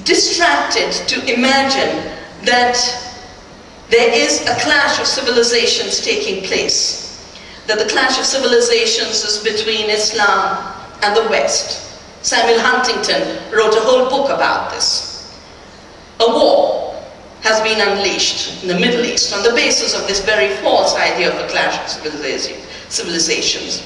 distracted to imagine that there is a clash of civilizations taking place, that the clash of civilizations is between Islam and the West. Samuel Huntington wrote a whole book about this. A war has been unleashed in the Middle East on the basis of this very false idea of a clash of civilizations.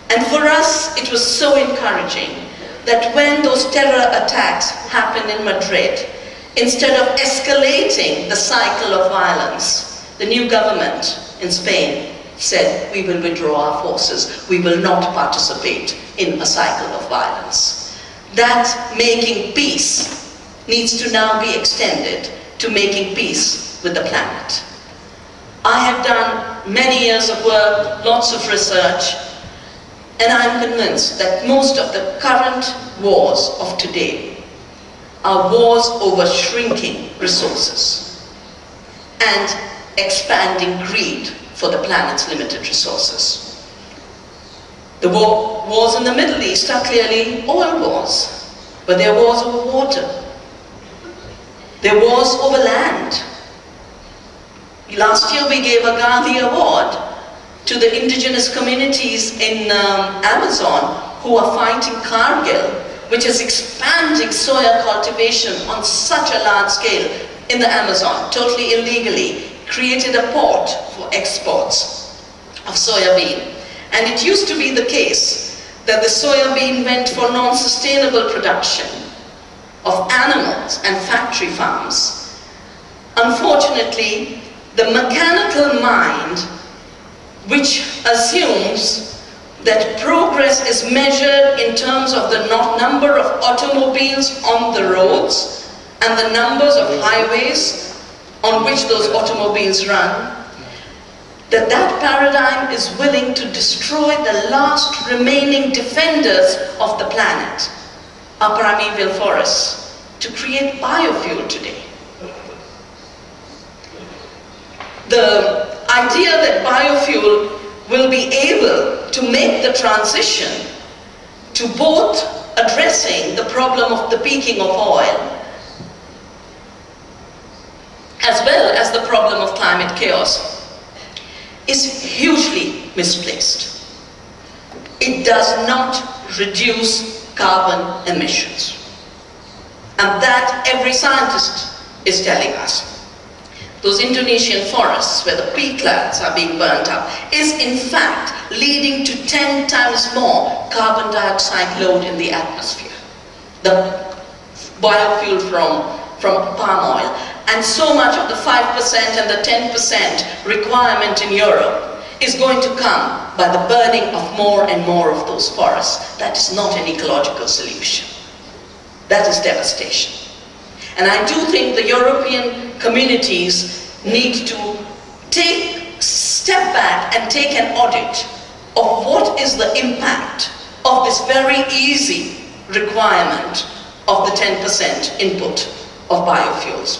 And for us, it was so encouraging that when those terror attacks happened in Madrid, instead of escalating the cycle of violence, the new government in Spain said, we will withdraw our forces, we will not participate in a cycle of violence. That making peace needs to now be extended to making peace with the planet. I have done many years of work, lots of research, and I'm convinced that most of the current wars of today are wars over shrinking resources and expanding greed for the planet's limited resources. The wars in the Middle East are clearly oil wars, but they're wars over water. They're wars over land. Last year we gave a Gandhi Award to the indigenous communities in Amazon who are fighting Cargill, which is expanding soya cultivation on such a large scale in the Amazon, totally illegally, created a port for exports of soya bean. And it used to be the case that the soya bean went for non-sustainable production of animals and factory farms. Unfortunately, the mechanical mind, which assumes that progress is measured in terms of the number of automobiles on the roads and the numbers of highways on which those automobiles run, that paradigm is willing to destroy the last remaining defenders of the planet, our primeval forests, to create biofuel today. The idea that biofuel will be able to make the transition to both addressing the problem of the peaking of oil as well as the problem of climate chaos is hugely misplaced. It does not reduce carbon emissions. And that every scientist is telling us. Those Indonesian forests where the peatlands are being burnt up is in fact leading to 10 times more carbon dioxide load in the atmosphere. The biofuel from palm oil. And so much of the 5% and the 10% requirement in Europe is going to come by the burning of more and more of those forests. That is not an ecological solution. That is devastation. And I do think the European communities need to step back and take an audit of what is the impact of this very easy requirement of the 10% input of biofuels.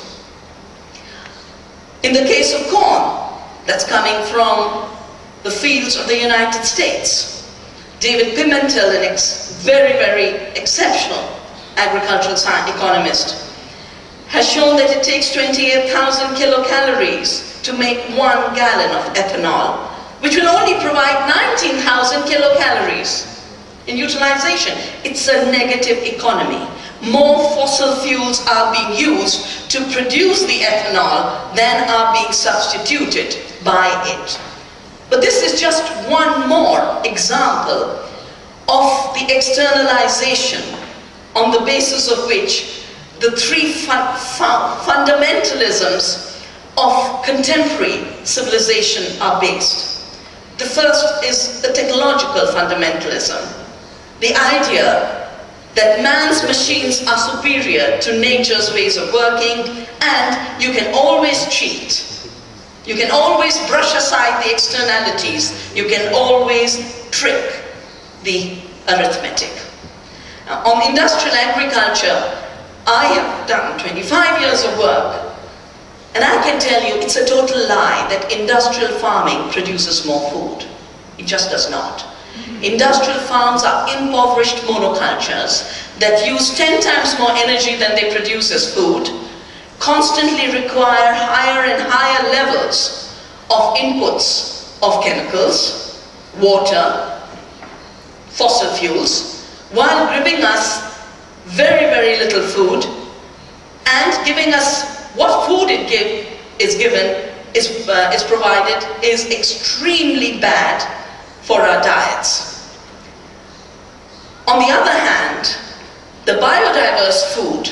In the case of corn, that's coming from the fields of the United States, David Pimentel, a very, very exceptional agricultural economist, has shown that it takes 28,000 kilocalories to make 1 gallon of ethanol, which will only provide 19,000 kilocalories in utilization. It's a negative economy. More fossil fuels are being used to produce the ethanol than are being substituted by it. But this is just one more example of the externalization on the basis of which the three fundamentalisms of contemporary civilization are based. The first is the technological fundamentalism, the idea that man's machines are superior to nature's ways of working, and you can always cheat. You can always brush aside the externalities. You can always trick the arithmetic. Now, on industrial agriculture, I have done 25 years of work, and I can tell you it's a total lie that industrial farming produces more food. It just does not. Industrial farms are impoverished monocultures that use 10 times more energy than they produce as food, constantly require higher and higher levels of inputs of chemicals, water, fossil fuels, while giving us very, very little food, and giving us what food is provided is extremely bad for our diets. On the other hand, the biodiverse food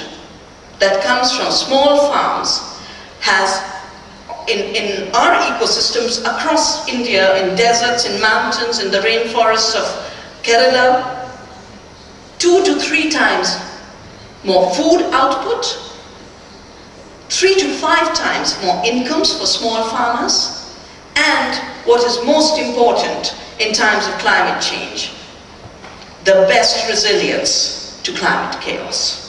that comes from small farms has, in our ecosystems across India, in deserts, in mountains, in the rainforests of Kerala, 2 to 3 times more food output, 3 to 5 times more incomes for small farmers, and what is most important in times of climate change, the best resilience to climate chaos.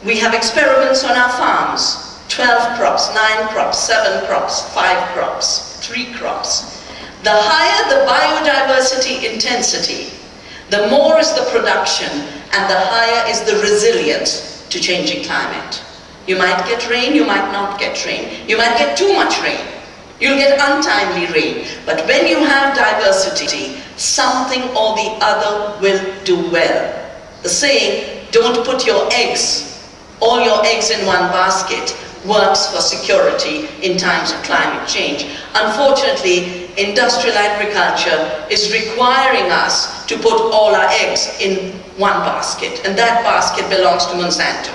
We have experiments on our farms, 12 crops, 9 crops, 7 crops, 5 crops, 3 crops. The higher the biodiversity intensity, the more is the production and the higher is the resilience to changing climate. You might get rain, you might not get rain. You might get too much rain. You'll get untimely rain. But when you have diversity, something or the other will do well. The saying, don't put your eggs, all your eggs in one basket, works for security in times of climate change. Unfortunately, industrial agriculture is requiring us to put all our eggs in one basket, and that basket belongs to Monsanto,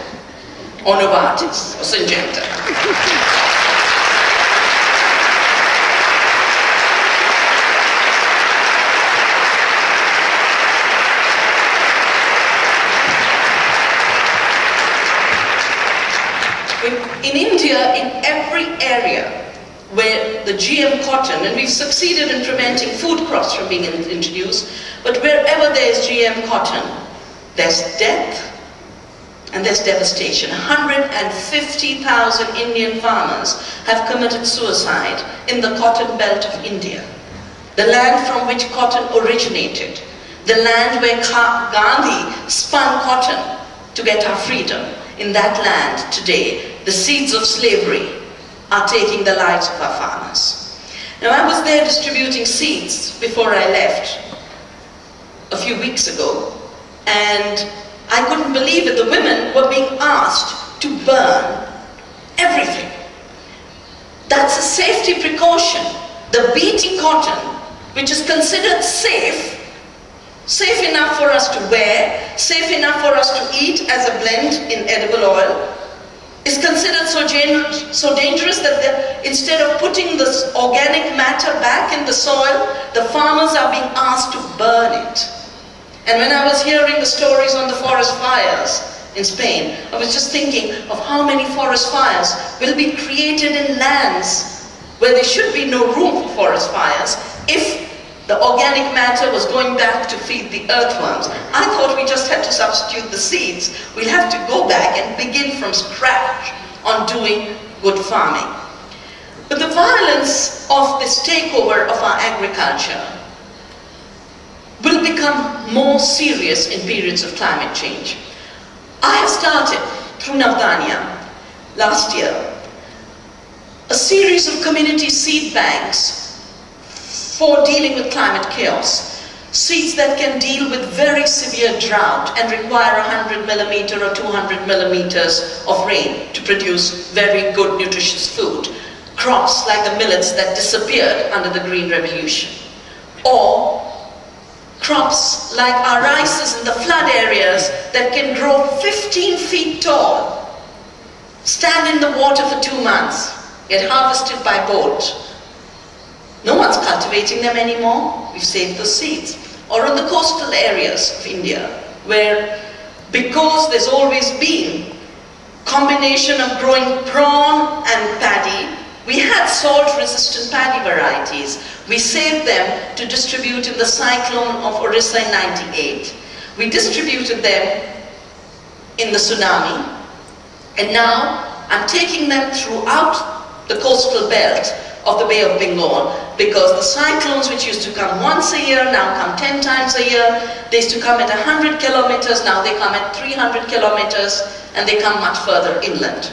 or Novartis, or Syngenta. In India, in every area where the GM cotton, and we've succeeded in preventing food crops from being introduced, but wherever there's GM cotton, there's death and there's devastation. 150,000 Indian farmers have committed suicide in the cotton belt of India, the land from which cotton originated, the land where Gandhi spun cotton to get our freedom. In that land today, the seeds of slavery are taking the lives of our farmers. Now, I was there distributing seeds before I left a few weeks ago, and I couldn't believe it. The women were being asked to burn everything. That's a safety precaution. The BT cotton, which is considered safe enough for us to wear, safe enough for us to eat as a blend in edible oil, is considered so dangerous that instead of putting this organic matter back in the soil, the farmers are being asked to burn it. And when I was hearing the stories on the forest fires in Spain, I was just thinking of how many forest fires will be created in lands where there should be no room for forest fires if the organic matter was going back to feed the earthworms. I thought we just had to substitute the seeds. We'll have to go back and begin from scratch on doing good farming. But the violence of this takeover of our agriculture will become more serious in periods of climate change. I have started, through Navdanya, last year, a series of community seed banks for dealing with climate chaos. Seeds that can deal with very severe drought and require 100 millimeter or 200 millimeters of rain to produce very good nutritious food. Crops like the millets that disappeared under the Green Revolution. Or crops like our rices in the flood areas that can grow 15 feet tall, stand in the water for 2 months, get harvested by boat. No one's cultivating them anymore. We've saved those seeds. Or in the coastal areas of India, where, because there's always been combination of growing prawn and paddy, we had salt-resistant paddy varieties. We saved them to distribute in the cyclone of Orissa in '98. We distributed them in the tsunami, and now I'm taking them throughout the coastal belt of the Bay of Bengal, because the cyclones which used to come once a year now come 10 times a year. They used to come at 100 kilometers, now they come at 300 kilometers, and they come much further inland.